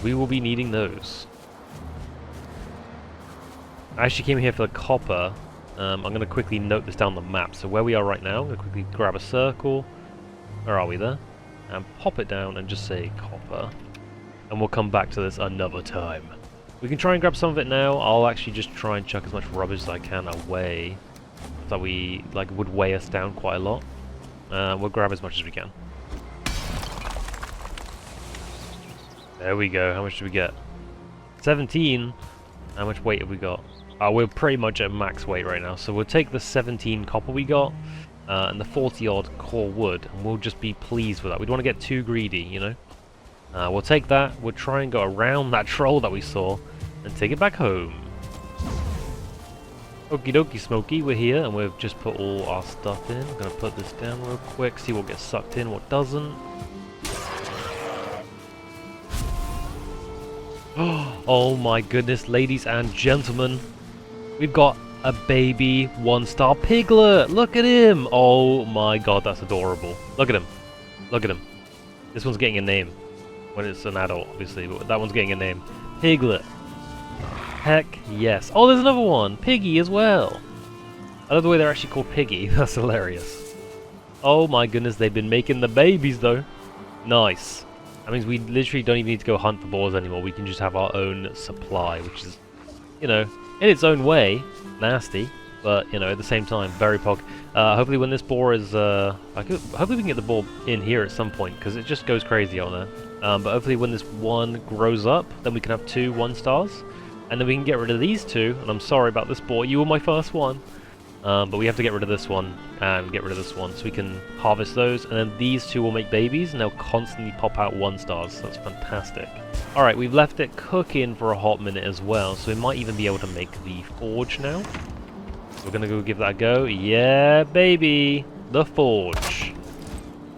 We will be needing those. I actually came here for the copper. I'm going to quickly note this down on the map. So where we are right now, I'm going to quickly grab a circle. Where are we there? And pop it down and just say copper. And we'll come back to this another time. We can try and grab some of it now. I'll actually just try and chuck as much rubbish as I can away. That we like would weigh us down quite a lot. We'll grab as much as we can. There we go. How much do we get? 17. How much weight have we got? We're pretty much at max weight right now, so we'll take the 17 copper we got and the 40 odd core wood, and we'll just be pleased with that. We don't want to get too greedy, you know. We'll take that, we'll try and go around that troll that we saw and take it back home. Okie dokie Smokey, we're here and we've just put all our stuff in. I'm going to put this down real quick, see what gets sucked in, what doesn't. Oh my goodness, ladies and gentlemen. We've got a baby 1-star piglet. Look at him. Oh my god, that's adorable. Look at him. Look at him. This one's getting a name. When it's an adult, obviously, but that one's getting a name. Piglet. Heck yes. Oh, there's another one. Piggy as well. I love the way they're actually called Piggy. That's hilarious. Oh my goodness, they've been making the babies though. Nice. That means we literally don't even need to go hunt for boars anymore. We can just have our own supply, which is, you know, in its own way, nasty. But, you know, at the same time, very pog. Hopefully when this boar is, hopefully we can get the boar in here at some point, because it just goes crazy on there. But hopefully when this one grows up, then we can have 2 1-stars. And then we can get rid of these 2, and I'm sorry about this boar, you were my first one. But we have to get rid of this one, and get rid of this one, so we can harvest those, and then these 2 will make babies, and they'll constantly pop out 1-stars, that's fantastic. Alright, we've left it cooking for a hot minute as well, so we might even be able to make the forge now. We're gonna go give that a go. Yeah, baby! The forge!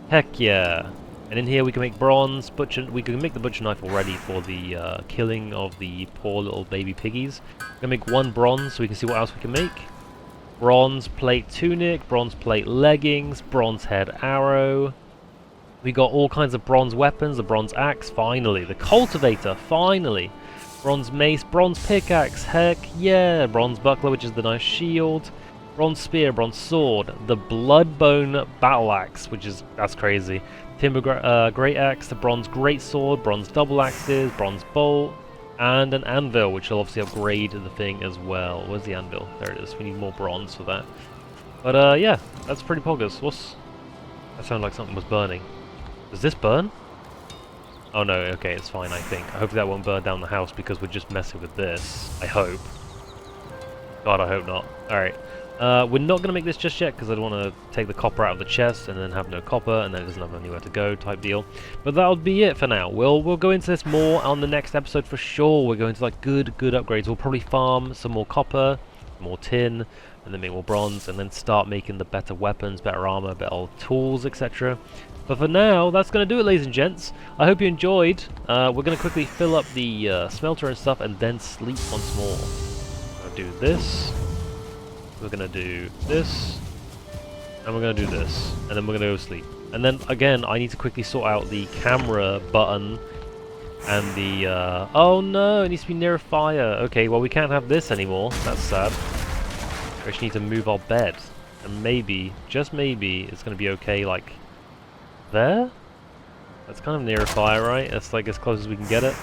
Heck yeah! And in here we can make bronze, we can make the butcher knife already for the killing of the poor little baby piggies. We're gonna make 1 bronze so we can see what else we can make. Bronze plate tunic, bronze plate leggings, bronze head arrow. We got all kinds of bronze weapons, the bronze axe, finally. The cultivator, finally. Bronze mace, bronze pickaxe, heck yeah. Bronze buckler, which is the nice shield. Bronze spear, bronze sword. The bloodbone battle axe, which is, that's crazy. Timber great axe, the bronze great sword, bronze double axes, bronze bolt. And an anvil, which will obviously upgrade the thing as well. Where's the anvil? There it is. We need more bronze for that. But yeah, that's pretty poggers. That sounded like something was burning. Does this burn? Oh no, okay, it's fine, I think. I hope that won't burn down the house because we're just messing with this. I hope. God, I hope not. Alright. We're not going to make this just yet because I don't want to take the copper out of the chest and then have no copper and then it doesn't have anywhere to go type deal. But that'll be it for now. We'll go into this more on the next episode for sure. We're going to like good upgrades. We'll probably farm some more copper, more tin, and then make more bronze and then start making the better weapons, better armor, better tools, etc. But for now, that's going to do it, ladies and gents. I hope you enjoyed. We're going to quickly fill up the smelter and stuff and then sleep once more. I'll do this. We're gonna do this, and we're gonna do this, and then we're gonna go sleep. And then again, I need to quickly sort out the camera button and the. Oh no, it needs to be near a fire. Okay, well we can't have this anymore. That's sad. We actually need to move our bed, and maybe, just maybe, it's gonna be okay. Like there. That's kind of near a fire, right? That's like as close as we can get it.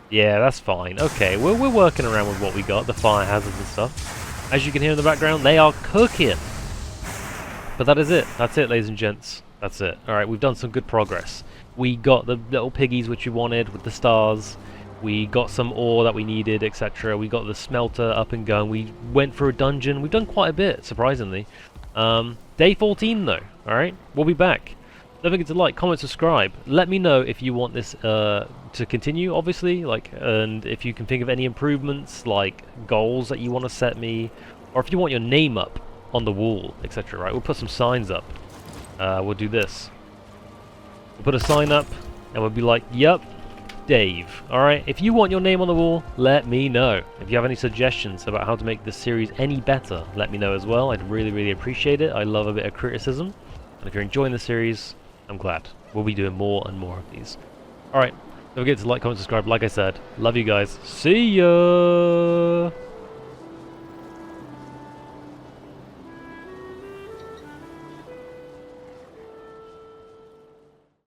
Yeah, that's fine. Okay, we're working around with what we got, the fire hazards and stuff. As you can hear in the background, they are cooking. But that is it. That's it, ladies and gents. That's it. Alright, we've done some good progress. We got the little piggies which we wanted with the stars. We got some ore that we needed, etc. We got the smelter up and going. We went through a dungeon. We've done quite a bit, surprisingly. Day 14, though. Alright, we'll be back. Don't forget to like, comment, subscribe. Let me know if you want this to continue, obviously, and if you can think of any improvements, like goals that you want to set me, or if you want your name up on the wall, etc. Right? We'll put some signs up. We'll do this. We'll put a sign up, and we'll be like, "Yep, Dave." All right. If you want your name on the wall, let me know. If you have any suggestions about how to make this series any better, let me know as well. I'd really appreciate it. I love a bit of criticism, and if you're enjoying the series, I'm glad. We'll be doing more and more of these. All right. Don't forget to like, comment, subscribe. Like I said, love you guys. See ya.